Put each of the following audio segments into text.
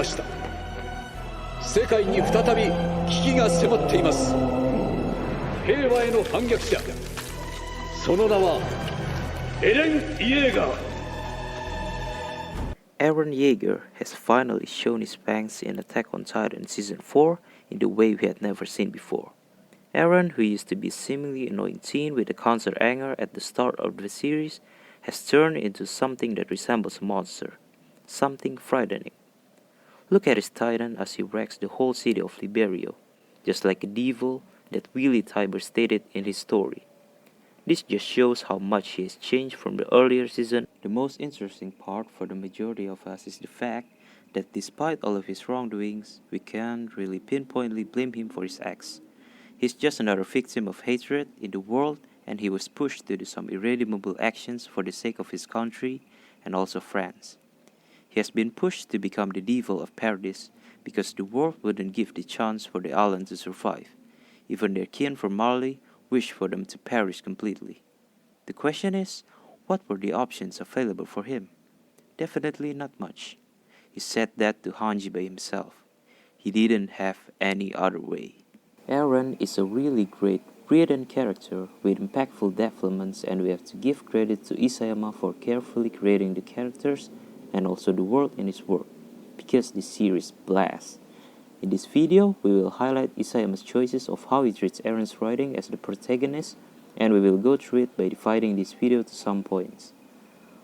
ました。世界に再び危機が迫っています。平和への反逆者、その名はエレン・イェーガー。 Eren Yeager has finally shown his fangs in Attack on Titan Season 4 in the way we had never seen before. Eren, who used to be a seemingly annoying teen with a constant anger at the start of the series, has turned into something that resembles a monster, something frightening. Look at his titan as he wrecks the whole city of Liberio, just like a devil that Willy Tiber stated in his story. This just shows how much he has changed from the earlier season. The most interesting part for the majority of us is the fact that despite all of his wrongdoings, we can't really pinpointly blame him for his acts. He's just another victim of hatred in the world, and he was pushed to do some irredeemable actions for the sake of his country and also France. He has been pushed to become the devil of paradise because the world wouldn't give the chance for the island to survive. Even their kin from Marley wished for them to perish completely. The question is, what were the options available for him? Definitely not much. He said that to Hanji by himself. He didn't have any other way. Eren is a really great written character with impactful developments, and we have to give credit to Isayama for carefully creating the characters and also the world in his work, because this series blasts. In this video, we will highlight Isayama's choices of how he treats Eren's writing as the protagonist, and we will go through it by dividing this video to some points.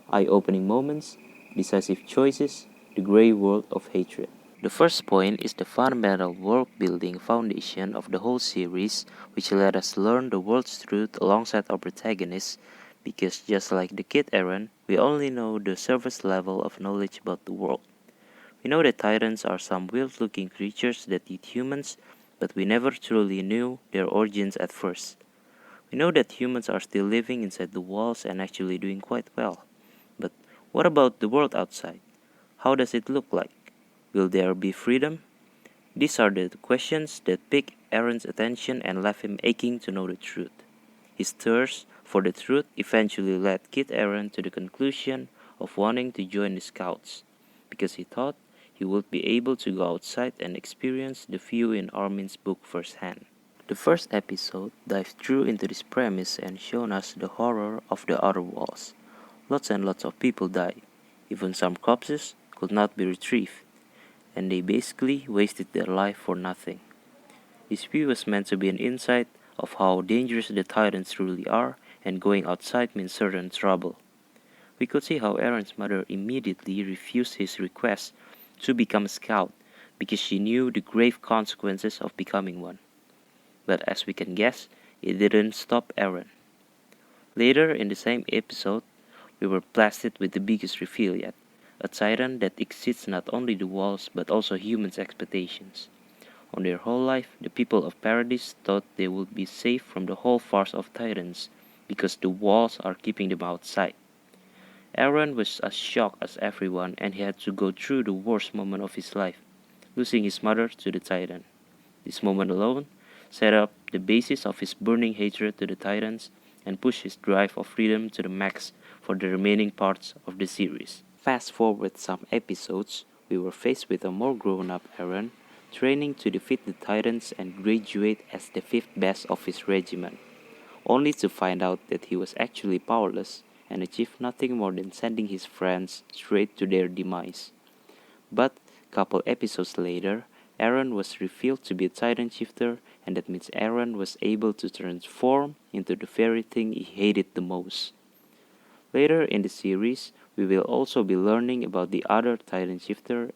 Eye-opening moments, decisive choices, the grey world of hatred. The first point is the fundamental world-building foundation of the whole series, which let us learn the world's truth alongside our protagonists, because just like the kid Eren, we only know the surface level of knowledge about the world. We know that Titans are some weird-looking creatures that eat humans, but we never truly knew their origins at first. We know that humans are still living inside the walls and actually doing quite well. But what about the world outside? How does it look like? Will there be freedom? These are the questions that piqued Eren's attention and left him aching to know the truth. His thirst for the truth eventually led Kid Eren to the conclusion of wanting to join the Scouts, because he thought he would be able to go outside and experience the view in Armin's book firsthand. The first episode dived through into this premise and shown us the horror of the outer walls. Lots and lots of people died. Even some corpses could not be retrieved, and they basically wasted their life for nothing. This view was meant to be an insight of how dangerous the Titans truly are, and going outside means certain trouble. We could see how Eren's mother immediately refused his request to become a scout because she knew the grave consequences of becoming one. But as we can guess, it didn't stop Eren. Later in the same episode, we were blasted with the biggest reveal yet, a Titan that exceeds not only the walls but also humans' expectations. On their whole life, the people of Paradise thought they would be safe from the whole farce of Titans because the walls are keeping them outside. Eren was as shocked as everyone, and he had to go through the worst moment of his life, losing his mother to the Titan. This moment alone set up the basis of his burning hatred to the Titans and pushed his drive of freedom to the max for the remaining parts of the series. Fast forward some episodes, we were faced with a more grown-up Eren, training to defeat the Titans and graduate as the 5th best of his regiment, only to find out that he was actually powerless and achieved nothing more than sending his friends straight to their demise. But couple episodes later, Eren was revealed to be a Titan shifter, and that means Eren was able to transform into the very thing he hated the most. Later in the series, we will also be learning about the other Titan shifter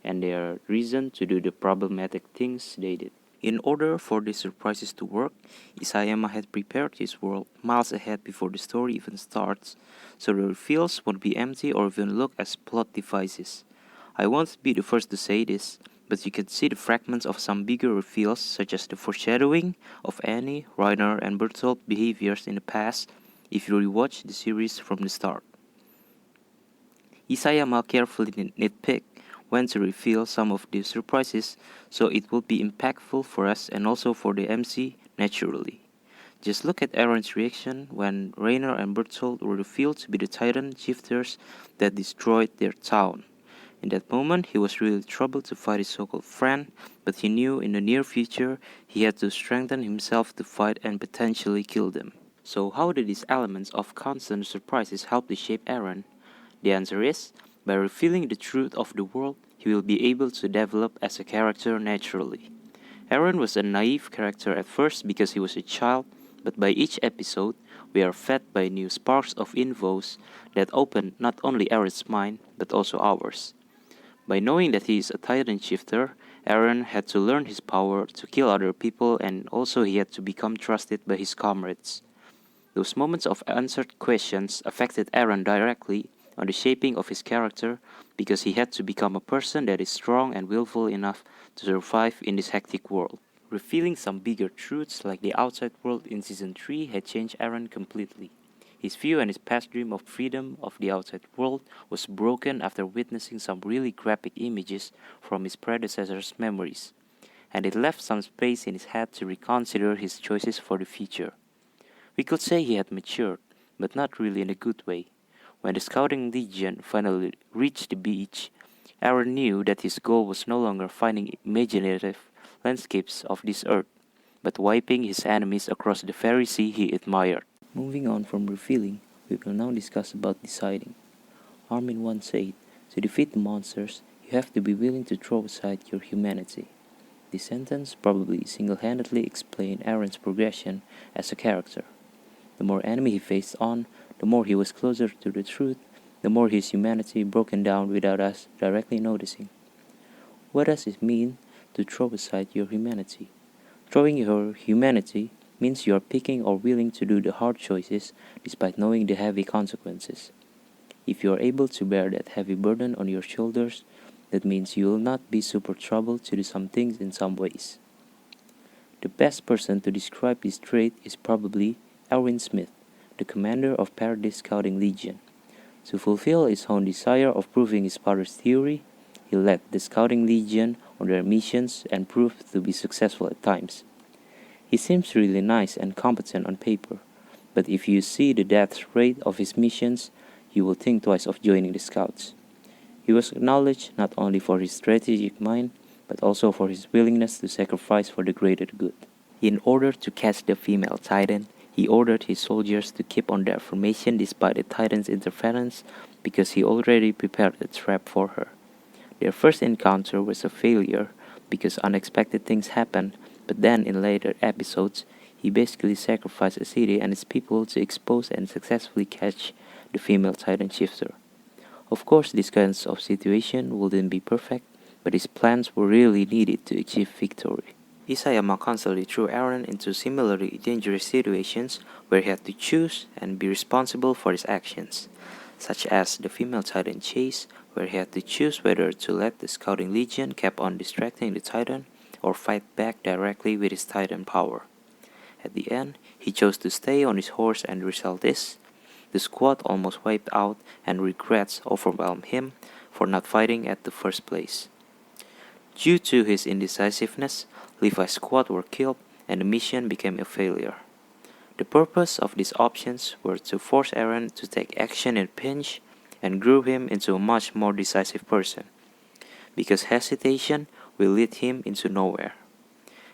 and their reason to do the problematic things they did. In order for these surprises to work, Isayama had prepared his world miles ahead before the story even starts, so the reveals won't be empty or even look as plot devices. I won't be the first to say this, but you can see the fragments of some bigger reveals, such as the foreshadowing of Annie, Reiner, and Bertolt behaviors in the past if you rewatch the series from the start. Isayama carefully nitpicked when to reveal some of these surprises so it would be impactful for us and also for the MC naturally. Just look at Eren's reaction when Reiner and Bertolt were revealed to be the Titan shifters that destroyed their town. In that moment, he was really troubled to fight his so-called friend, but he knew in the near future he had to strengthen himself to fight and potentially kill them. So how do these elements of constant surprises help to shape Eren? The answer is, by revealing the truth of the world, he will be able to develop as a character naturally. Eren was a naive character at first because he was a child, but by each episode, we are fed by new sparks of infos that open not only Eren's mind, but also ours. By knowing that he is a Titan shifter, Eren had to learn his power to kill other people, and also he had to become trusted by his comrades. Those moments of answered questions affected Eren directly on the shaping of his character because he had to become a person that is strong and willful enough to survive in this hectic world. Revealing some bigger truths like the outside world in Season 3 had changed Eren completely. His view and his past dream of freedom of the outside world was broken after witnessing some really graphic images from his predecessor's memories, and it left some space in his head to reconsider his choices for the future. We could say he had matured, but not really in a good way. When the scouting legion finally reached the beach, Eren knew that his goal was no longer finding imaginative landscapes of this earth, but wiping his enemies across the very sea he admired. Moving on from revealing, we will now discuss about deciding. Armin once said, to defeat the monsters, you have to be willing to throw aside your humanity. This sentence probably single-handedly explained Eren's progression as a character. The more enemy he faced on, the more he was closer to the truth, the more his humanity broken down without us directly noticing. What does it mean to throw aside your humanity? Throwing your humanity means you are picking or willing to do the hard choices despite knowing the heavy consequences. If you are able to bear that heavy burden on your shoulders, that means you will not be super troubled to do some things in some ways. The best person to describe this trait is probably Erwin Smith, the commander of Paradise Scouting Legion. To fulfill his own desire of proving his father's theory, he led the Scouting Legion on their missions and proved to be successful at times. He seems really nice and competent on paper, but if you see the death rate of his missions, you will think twice of joining the Scouts. He was acknowledged not only for his strategic mind, but also for his willingness to sacrifice for the greater good. In order to catch the female Titan, he ordered his soldiers to keep on their formation despite the Titan's interference because he already prepared a trap for her. Their first encounter was a failure because unexpected things happened, but then in later episodes, he basically sacrificed a city and its people to expose and successfully catch the female Titan shifter. Of course, this kind of situation wouldn't be perfect, but his plans were really needed to achieve victory. Isayama constantly threw Eren into similarly dangerous situations where he had to choose and be responsible for his actions, such as the female Titan chase, where he had to choose whether to let the Scouting Legion keep on distracting the Titan or fight back directly with his Titan power. At the end, he chose to stay on his horse, and the result is, the squad almost wiped out and regrets overwhelmed him for not fighting at the first place. Due to his indecisiveness, Levi's squad were killed and the mission became a failure. The purpose of these options were to force Eren to take action in a pinch and grew him into a much more decisive person, because hesitation will lead him into nowhere.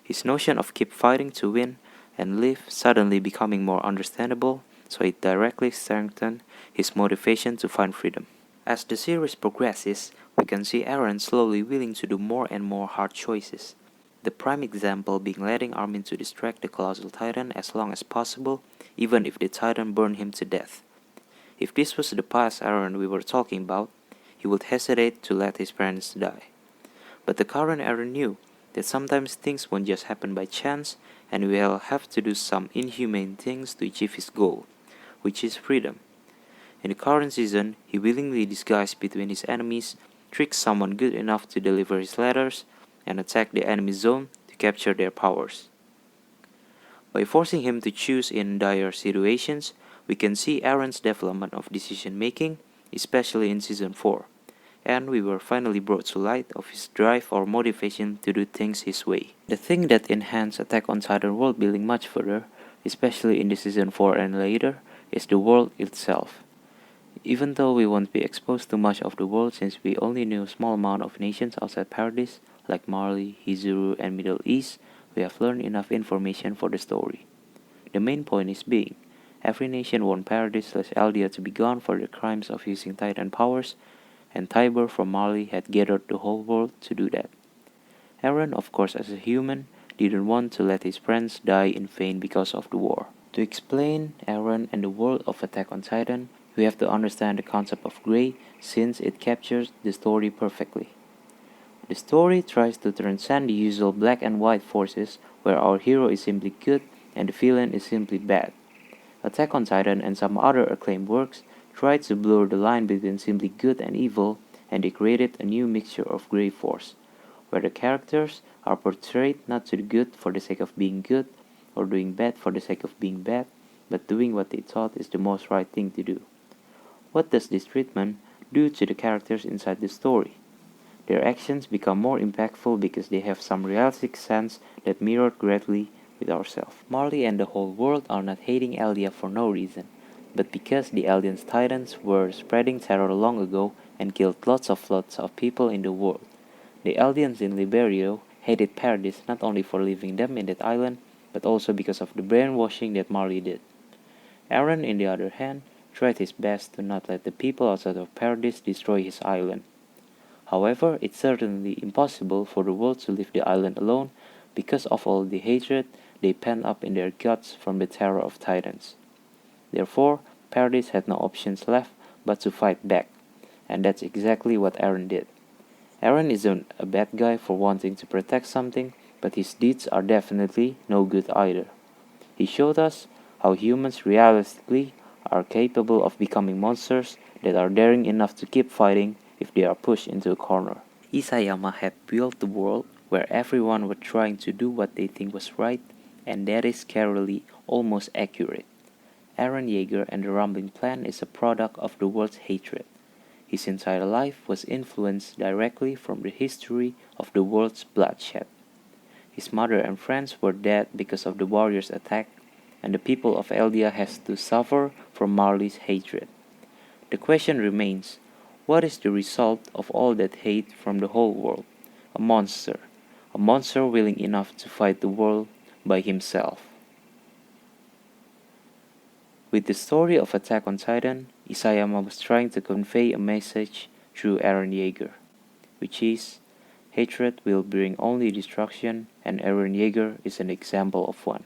His notion of keep fighting to win and live suddenly becoming more understandable, so it directly strengthened his motivation to find freedom. As the series progresses, we can see Eren slowly willing to do more and more hard choices. The prime example being letting Armin to distract the Colossal Titan as long as possible, even if the Titan burned him to death. If this was the past Eren we were talking about, he would hesitate to let his parents die. But the current Eren knew that sometimes things won't just happen by chance, and we will have to do some inhumane things to achieve his goal, which is freedom. In the current season, he willingly disguised between his enemies, tricked someone good enough to deliver his letters, and attacked the enemy zone to capture their powers. By forcing him to choose in dire situations, we can see Eren's development of decision-making, especially in Season 4, and we were finally brought to light of his drive or motivation to do things his way. The thing that enhanced Attack on Titan world building much further, especially in the Season 4 and later, is the world itself. Even though we won't be exposed to much of the world since we only knew a small amount of nations outside Paradise, like Marley, Hizuru, and Middle East, we have learned enough information for the story. The main point is being, every nation want Paradise/Eldia to be gone for their crimes of using Titan powers, and Tiber from Marley had gathered the whole world to do that. Eren, of course as a human, didn't want to let his friends die in vain because of the war. To explain Eren and the world of Attack on Titan, we have to understand the concept of grey since it captures the story perfectly. The story tries to transcend the usual black and white forces where our hero is simply good and the villain is simply bad. Attack on Titan and some other acclaimed works tried to blur the line between simply good and evil, and they created a new mixture of grey force, where the characters are portrayed not to do good for the sake of being good or doing bad for the sake of being bad, but doing what they thought is the most right thing to do. What does this treatment do to the characters inside the story? Their actions become more impactful because they have some realistic sense that mirrored greatly with ourselves. Marley and the whole world are not hating Eldia for no reason, but because the Eldians Titans were spreading terror long ago and killed lots of people in the world. The Eldians in Liberio hated Paradise not only for leaving them in that island, but also because of the brainwashing that Marley did. Eren, on the other hand, tried his best to not let the people outside of Paradise destroy his island. However, it's certainly impossible for the world to leave the island alone because of all the hatred they pent up in their guts from the terror of Titans. Therefore, Paradise had no options left but to fight back, and that's exactly what Eren did. Eren isn't a bad guy for wanting to protect something, but his deeds are definitely no good either. He showed us how humans realistically are capable of becoming monsters that are daring enough to keep fighting if they are pushed into a corner. Isayama had built the world where everyone was trying to do what they think was right, and that is scarily almost accurate. Eren Yeager and the Rumbling Plan is a product of the world's hatred. His entire life was influenced directly from the history of the world's bloodshed. His mother and friends were dead because of the warriors' attack, and the people of Eldia has to suffer from Marley's hatred. The question remains, what is the result of all that hate from the whole world? A monster willing enough to fight the world by himself. With the story of Attack on Titan, Isayama was trying to convey a message through Eren Yeager, which is, hatred will bring only destruction, and Eren Yeager is an example of one.